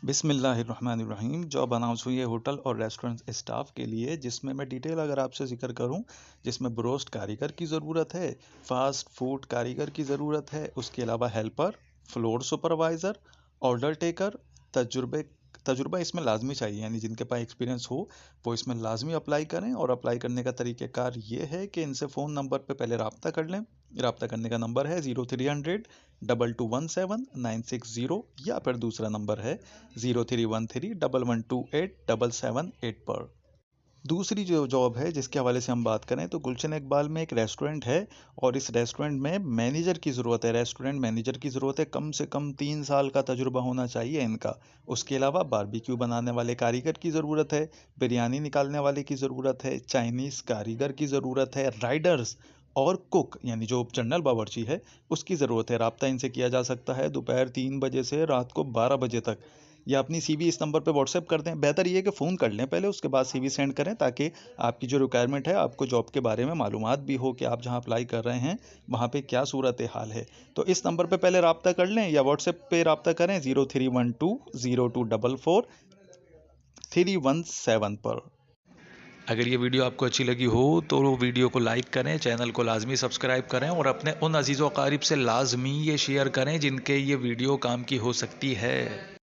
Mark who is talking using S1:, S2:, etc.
S1: बिस्मिल्लाहिर्रहमानिर्रहीम। Job announce हुई है होटल और रेस्टोरेंट स्टाफ के लिए, जिसमें मैं डिटेल अगर आपसे जिक्र करूं, जिसमें ब्रोस्ट कारीगर की ज़रूरत है, फास्ट फूड कारीगर की ज़रूरत है, उसके अलावा helper, floor supervisor, order taker, तजुर्बे तजुर्बा इसमें लाजमी चाहिए, यानी जिनके पास एक्सपीरियंस हो वो इसमें लाजमी अप्लाई करें। और अप्लाई करने का तरीक़ेकार ये है कि इनसे फ़ोन नंबर पे पहले रब्ता कर लें। रब्ता करने का नंबर है 0300 2217 960, या फिर दूसरा नंबर है 0313 1128 778 पर। दूसरी जो जॉब है जिसके हवाले से हम बात करें तो गुलशन इकबाल में एक रेस्टोरेंट है, और इस रेस्टोरेंट में मैनेजर की ज़रूरत है। रेस्टोरेंट मैनेजर की ज़रूरत है, कम से कम 3 साल का तजुर्बा होना चाहिए इनका। उसके अलावा बारबेक्यू बनाने वाले कारीगर की ज़रूरत है, बिरयानी निकालने वाले की ज़रूरत है, चाइनीज़ कारीगर की ज़रूरत है, राइडर्स और कुक यानी जो जनरल बावर्ची है उसकी ज़रूरत है। रब्ता इनसे किया जा सकता है दोपहर 3 बजे से रात को 12 बजे तक, या अपनी सीवी इस नंबर पे व्हाट्सएप कर दें। बेहतर ये है कि फ़ोन कर लें पहले, उसके बाद सीवी सेंड करें, ताकि आपकी जो रिक्वायरमेंट है, आपको जॉब के बारे में मालूमात भी हो कि आप जहाँ अप्लाई कर रहे हैं वहाँ पे क्या सूरत हाल है। तो इस नंबर पे पहले रब्ता कर लें, या व्हाट्सएप पे रब्ता करें 0312 0244 317 पर। अगर ये वीडियो आपको अच्छी लगी हो तो वीडियो को लाइक करें, चैनल को लाजमी सब्सक्राइब करें, और अपने उन अजीज़ व अकारिब से लाजमी ये शेयर करें जिनके ये वीडियो काम की हो सकती है।